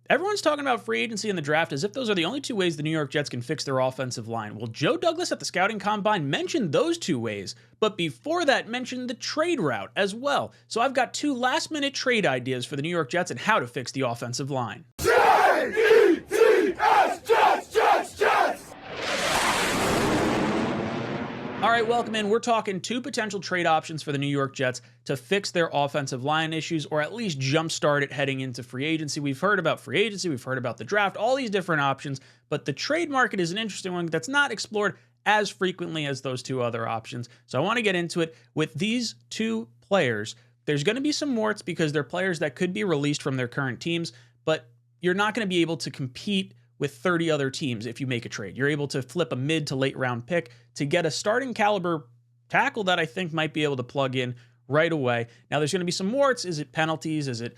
Everyone's talking about free agency and the draft as if those are the only two ways the New York Jets can fix their offensive line. Well, Joe Douglas at the scouting combine mentioned those two ways, but before that mentioned the trade route as well. So I've got two last-minute trade ideas for the New York Jets and how to fix the offensive line. Jets, Jets, Jets! All right, welcome in. We're talking two potential trade options for the New York Jets to fix their offensive line issues or at least jumpstart it heading into free agency. We've heard about free agency, we've heard about the draft, all these different options, but the trade market is an interesting one that's not explored as frequently as those two other options. So I want to get into it with these two players. There's going to be some warts because they're players that could be released from their current teams, but you're not going to be able to compete with 30 other teams if you make a trade. You're able to flip a mid to late round pick to get a starting caliber tackle that I think might be able to plug in right away. Now, there's going to be some warts. Is it penalties? Is it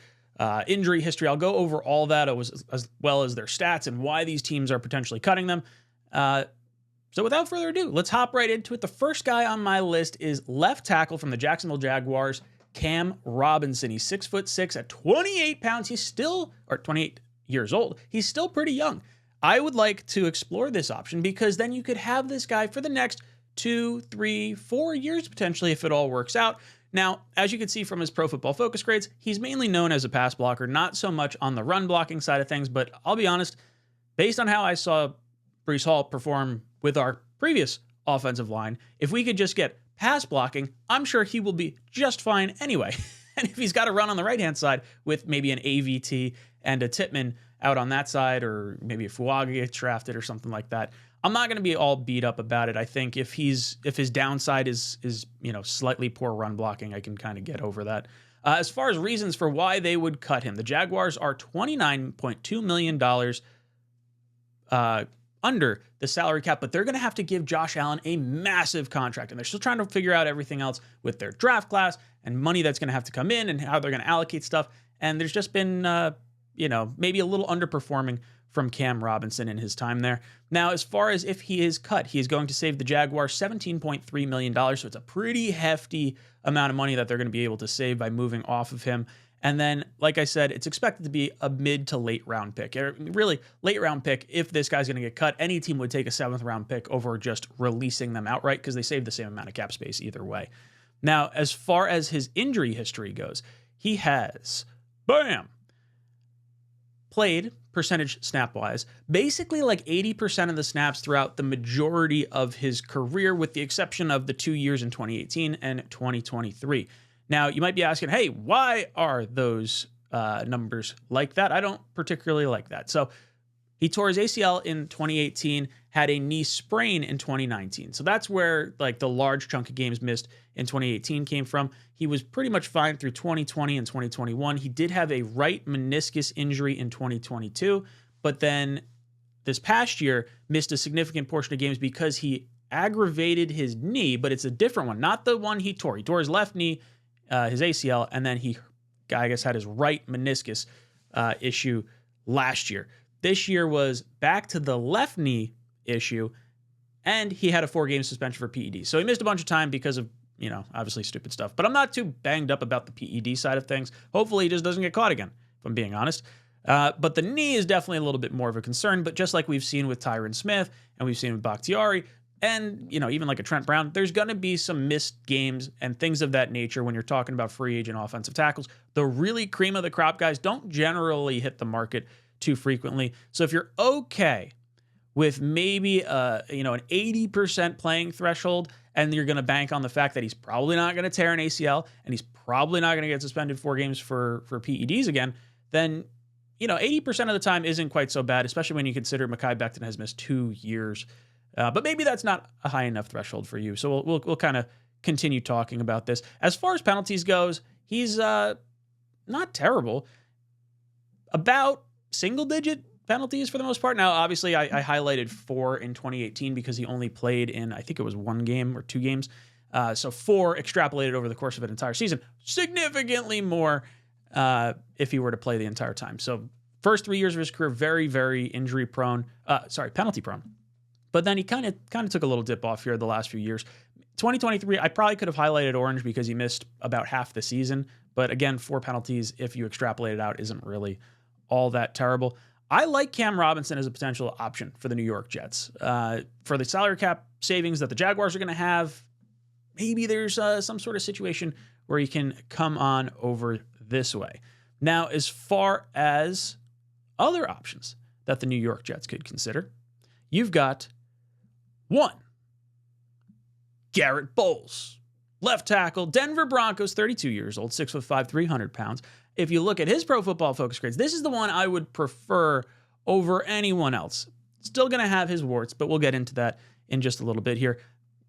injury history? I'll go over all that as well as their stats and why these teams are potentially cutting them. So without further ado, let's hop right into it. The first guy on my list is left tackle from the Jacksonville Jaguars, Cam Robinson. He's 6'6" at 28 pounds. He's still, or 28 years old. He's still pretty young. I would like to explore this option because then you could have this guy for the next 2, 3, 4 years potentially if it all works out. Now, as you can see from his Pro Football Focus grades, he's mainly known as a pass blocker, not so much on the run blocking side of things, but I'll be honest, based on how I saw Breece Hall perform with our previous offensive line, if we could just get pass blocking, I'm sure he will be just fine anyway. And if he's got to run on the right-hand side with maybe an AVT and a Tippmann out on that side, or maybe a Fuaga gets drafted or something like that, I'm not going to be all beat up about it. I think if his downside is slightly poor run blocking, I can kind of get over that. As far as reasons for why they would cut him, the Jaguars are $29.2 million under the salary cap, but they're going to have to give Josh Allen a massive contract, and they're still trying to figure out everything else with their draft class and money that's going to have to come in and how they're going to allocate stuff. And there's just been, maybe a little underperforming from Cam Robinson in his time there. Now, as far as if he is cut, he is going to save the Jaguars $17.3 million, so it's a pretty hefty amount of money that they're going to be able to save by moving off of him. And then, like I said, it's expected to be a mid to late round pick. Really, late round pick, if this guy's going to get cut, any team would take a 7th round pick over just releasing them outright because they save the same amount of cap space either way. Now, as far as his injury history goes, he has, played percentage snap-wise, basically like 80% of the snaps throughout the majority of his career, with the exception of the 2 years in 2018 and 2023. Now, you might be asking, hey, why are those numbers like that? I don't particularly like that. So he tore his ACL in 2018, had a knee sprain in 2019. So that's where like the large chunk of games missed in 2018 came from. He was pretty much fine through 2020 and 2021. He did have a right meniscus injury in 2022, but then this past year missed a significant portion of games because he aggravated his knee, but it's a different one, not the one he tore. He tore his left knee, his ACL, and then he, I guess, had his right meniscus issue last year. This year was back to the left knee issue, and he had a 4-game suspension for PED. So he missed a bunch of time because of, obviously stupid stuff. But I'm not too banged up about the PED side of things. Hopefully he just doesn't get caught again, if I'm being honest. But the knee is definitely a little bit more of a concern. But just like we've seen with Tyron Smith, and we've seen with Bakhtiari, and, even like a Trent Brown, there's going to be some missed games and things of that nature when you're talking about free agent offensive tackles. The really cream of the crop guys don't generally hit the market too frequently. So if you're okay with maybe an 80% playing threshold, and you're going to bank on the fact that he's probably not going to tear an ACL and he's probably not going to get suspended 4 games for PEDs again, then 80% of the time isn't quite so bad, especially when you consider Mekhi Becton has missed 2 years. But maybe that's not a high enough threshold for you. So we'll kind of continue talking about this. As far as penalties goes, he's not terrible. About single-digit penalties for the most part. Now, obviously, I highlighted 4 in 2018 because he only played in, I think it was 1 game or 2 games. So 4 extrapolated over the course of an entire season. Significantly more if he were to play the entire time. So first 3 years of his career, very, very injury-prone. Penalty-prone. But then he kind of took a little dip off here the last few years. 2023, I probably could have highlighted orange because he missed about half the season. But again, 4 penalties, if you extrapolate it out, isn't really all that terrible. I like Cam Robinson as a potential option for the New York Jets. For the salary cap savings that the Jaguars are going to have, maybe there's some sort of situation where you can come on over this way. Now, as far as other options that the New York Jets could consider, you've got one, Garrett Bolles, left tackle, Denver Broncos, 32 years old, 6'5", 300 pounds. If you look at his Pro Football Focus grades, this is the one I would prefer over anyone else. Still going to have his warts, but we'll get into that in just a little bit here.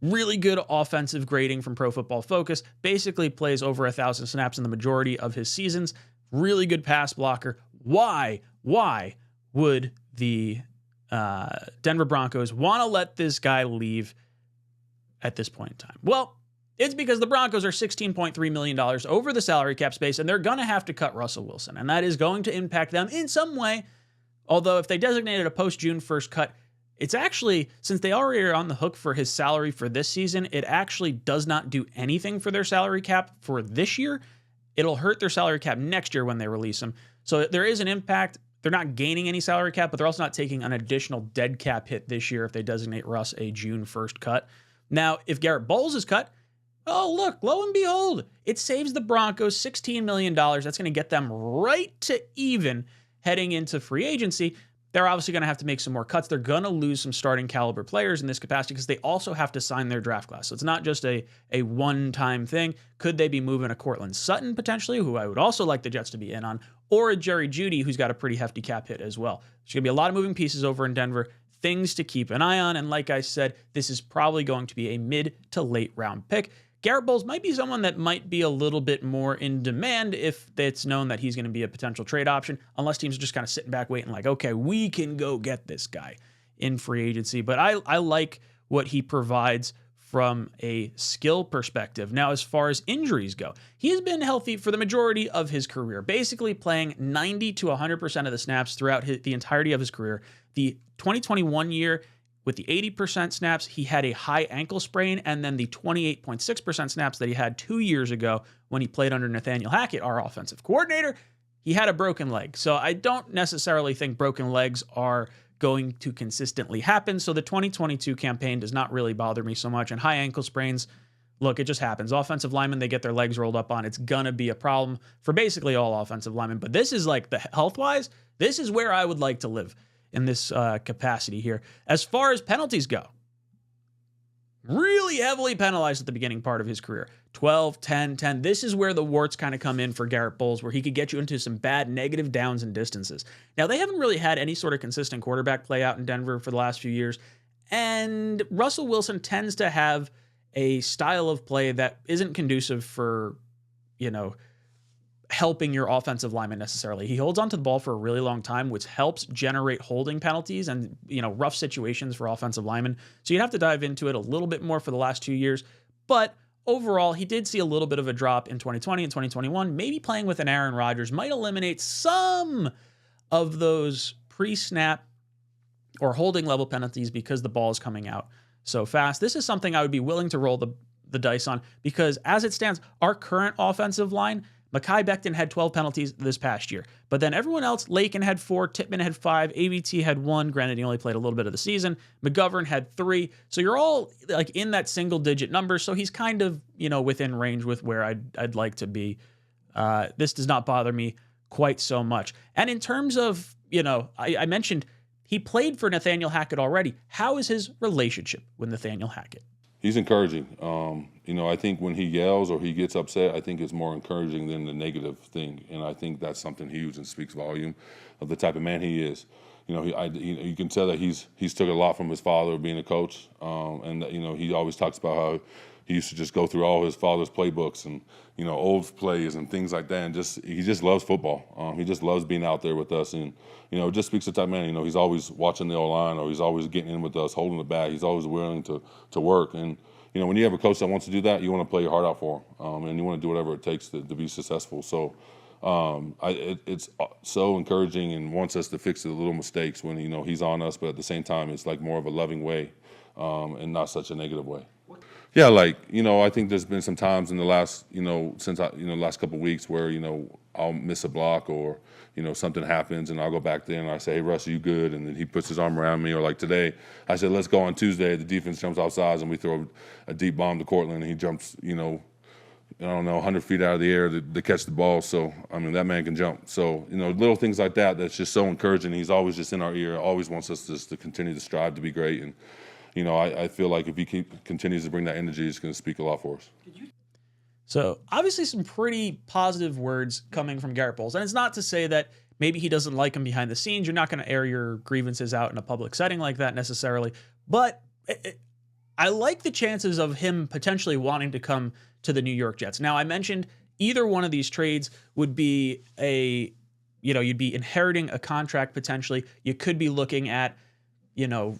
Really good offensive grading from Pro Football Focus. Basically plays over 1,000 snaps in the majority of his seasons. Really good pass blocker. Why would the Denver Broncos want to let this guy leave at this point in time? Well, it's because the Broncos are $16.3 million over the salary cap space, and they're going to have to cut Russell Wilson, and that is going to impact them in some way. Although if they designated a post-June 1st cut, it's actually, since they already are on the hook for his salary for this season, it actually does not do anything for their salary cap for this year. It'll hurt their salary cap next year when they release him. So there is an impact. They're not gaining any salary cap, but they're also not taking an additional dead cap hit this year if they designate Russ a June 1st cut. Now, if Garrett Bolles is cut, oh, look, lo and behold, it saves the Broncos $16 million. That's going to get them right to even heading into free agency. They're obviously going to have to make some more cuts. They're going to lose some starting caliber players in this capacity because they also have to sign their draft class. So it's not just a one-time thing. Could they be moving a Courtland Sutton potentially, who I would also like the Jets to be in on, or a Jerry Jeudy, who's got a pretty hefty cap hit as well. There's going to be a lot of moving pieces over in Denver, things to keep an eye on. And like I said, this is probably going to be a mid to late round pick. Garrett Bolles might be someone that might be a little bit more in demand if it's known that he's going to be a potential trade option, unless teams are just kind of sitting back waiting like, okay, we can go get this guy in free agency. But I like what he provides from a skill perspective. Now, as far as injuries go, he has been healthy for the majority of his career, basically playing 90 to 100% of the snaps throughout the entirety of his career. The 2021 year, with the 80% snaps, he had a high ankle sprain, and then the 28.6% snaps that he had 2 years ago when he played under Nathaniel Hackett, our offensive coordinator, he had a broken leg. So I don't necessarily think broken legs are going to consistently happen. So the 2022 campaign does not really bother me so much. And high ankle sprains, look, it just happens. Offensive linemen, they get their legs rolled up on. It's going to be a problem for basically all offensive linemen. But this is like the health-wise, this is where I would like to live in this capacity here. As far as penalties go, really heavily penalized at the beginning part of his career. 12, 10, 10. This is where the warts kind of come in for Garrett Bolles, where he could get you into some bad negative downs and distances. Now, they haven't really had any sort of consistent quarterback play out in Denver for the last few years, and Russell Wilson tends to have a style of play that isn't conducive for, helping your offensive lineman necessarily. He holds onto the ball for a really long time, which helps generate holding penalties and, rough situations for offensive linemen. So you'd have to dive into it a little bit more for the last 2 years. But overall, he did see a little bit of a drop in 2020 and 2021. Maybe playing with an Aaron Rodgers might eliminate some of those pre-snap or holding level penalties because the ball is coming out so fast. This is something I would be willing to roll the dice on because as it stands, our current offensive line, Mekhi Becton had 12 penalties this past year. But then everyone else, Lakin had 4, Tippmann had 5, AVT had 1. Granted, he only played a little bit of the season. McGovern had 3. So you're all like in that single-digit number. So he's kind of, within range with where I'd like to be. This does not bother me quite so much. And in terms of, I mentioned he played for Nathaniel Hackett already. How is his relationship with Nathaniel Hackett? He's encouraging. I think when he yells or he gets upset, I think it's more encouraging than the negative thing. And I think that's something huge and speaks volume of the type of man he is. You can tell that he's took a lot from his father being a coach. And he always talks about how he used to just go through all his father's playbooks and, old plays and things like that. And he just loves football. He just loves being out there with us. And, it just speaks to the type of man, he's always watching the O-line or he's always getting in with us, holding the bag. He's always willing to work. And, when you have a coach that wants to do that, you want to play your heart out for him. And you want to do whatever it takes to be successful. So it's so encouraging and wants us to fix the little mistakes when, he's on us. But at the same time, it's like more of a loving way and not such a negative way. Yeah, I think there's been some times in the last, since last couple of weeks where, I'll miss a block or, you know, something happens and I'll go back there and I say, hey, Russ, are you good? And then he puts his arm around me. Or like today, I said, let's go on Tuesday. The defense jumps outside and we throw a deep bomb to Cortland and he jumps, you know, I don't know, 100 feet out of the air to catch the ball. So, I mean, that man can jump. So, you know, little things like that, that's just so encouraging. He's always just in our ear, always wants us just to continue to strive to be great. And, you know, I feel like if he continues to bring that energy, it's going to speak a lot for us. So obviously some pretty positive words coming from Garrett Bolles. And it's not to say that maybe he doesn't like him behind the scenes. You're not going to air your grievances out in a public setting like that necessarily. But I like the chances of him potentially wanting to come to the New York Jets. Now, I mentioned either one of these trades would be you'd be inheriting a contract potentially. You could be looking at, you know,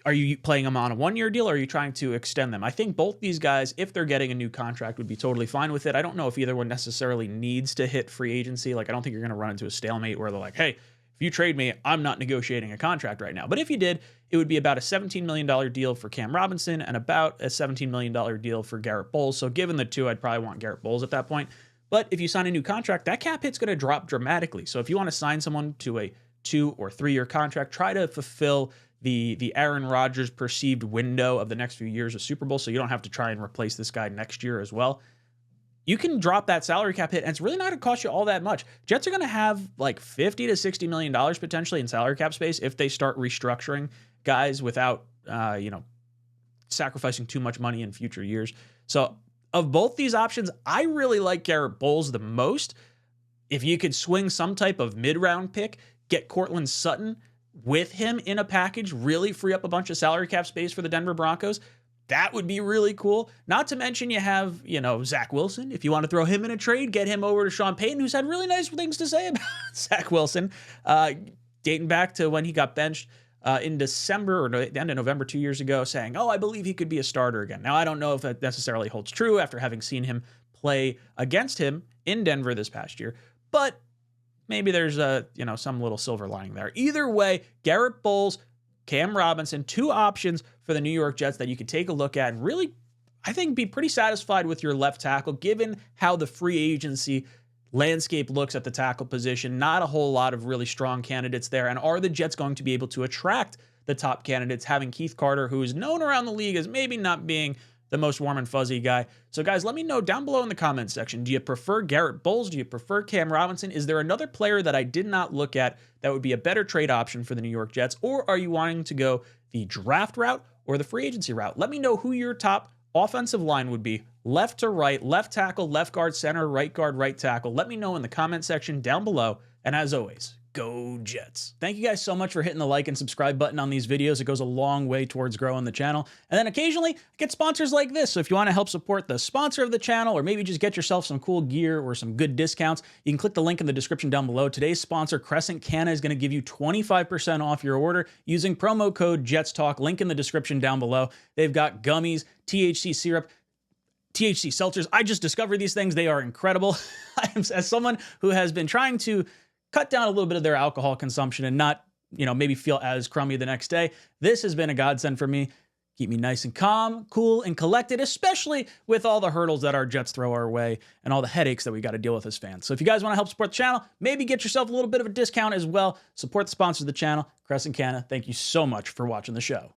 are you playing them on a one-year deal or are you trying to extend them? I think both these guys, if they're getting a new contract, would be totally fine with it. I don't know if either one necessarily needs to hit free agency. Like, I don't think you're going to run into a stalemate where they're like, hey, if you trade me, I'm not negotiating a contract right now. But if you did, it would be about a $17 million deal for Cam Robinson and about a $17 million deal for Garrett Bolles. So given the two, I'd probably want Garrett Bolles at that point. But if you sign a new contract, that cap hit's going to drop dramatically. So if you want to sign someone to a 2 or 3 year contract, try to fulfill the Aaron Rodgers perceived window of the next few years of Super Bowl, so you don't have to try and replace this guy next year as well. You can drop that salary cap hit, and it's really not going to cost you all that much. Jets are going to have like $50 to $60 million potentially in salary cap space if they start restructuring guys without, sacrificing too much money in future years. So of both these options, I really like Garrett Bolles the most. If you could swing some type of mid-round pick, get Courtland Sutton with him in a package, really free up a bunch of salary cap space for the Denver Broncos, that would be really cool. Not to mention you have, Zach Wilson. If you want to throw him in a trade, get him over to Sean Payton, who's had really nice things to say about Zach Wilson, dating back to when he got benched in December or the end of November 2 years ago, saying, I believe he could be a starter again. Now, I don't know if that necessarily holds true after having seen him play against him in Denver this past year, but maybe there's some little silver lining there. Either way, Garrett Bolles, Cam Robinson, 2 options for the New York Jets that you could take a look at and really, I think, be pretty satisfied with your left tackle, given how the free agency landscape looks at the tackle position. Not a whole lot of really strong candidates there. And are the Jets going to be able to attract the top candidates, having Keith Carter, who is known around the league as maybe not being the most warm and fuzzy guy? So guys, let me know down below in the comments section. Do you prefer Garrett Bolles? Do you prefer Cam Robinson? Is there another player that I did not look at that would be a better trade option for the New York Jets? Or are you wanting to go the draft route or the free agency route? Let me know who your top offensive line would be, left to right, left tackle, left guard, center, right guard, right tackle. Let me know in the comment section down below. And as always, go Jets. Thank you guys so much for hitting the like and subscribe button on these videos. It goes a long way towards growing the channel. And then occasionally I get sponsors like this. So if you want to help support the sponsor of the channel, or maybe just get yourself some cool gear or some good discounts, you can click the link in the description down below. Today's sponsor, 𝐶𝐻, is going to give you 25% off your order using promo code JetsTalk. Link in the description down below. They've got gummies, THC syrup, THC seltzers. I just discovered these things. They are incredible. As someone who has been trying to cut down a little bit of their alcohol consumption and not, maybe feel as crummy the next day, this has been a godsend for me. Keep me nice and calm, cool, and collected, especially with all the hurdles that our Jets throw our way and all the headaches that we got to deal with as fans. So if you guys want to help support the channel, maybe get yourself a little bit of a discount as well. Support the sponsors of the channel, 𝐀𝐻𝐿. Thank you so much for watching the show.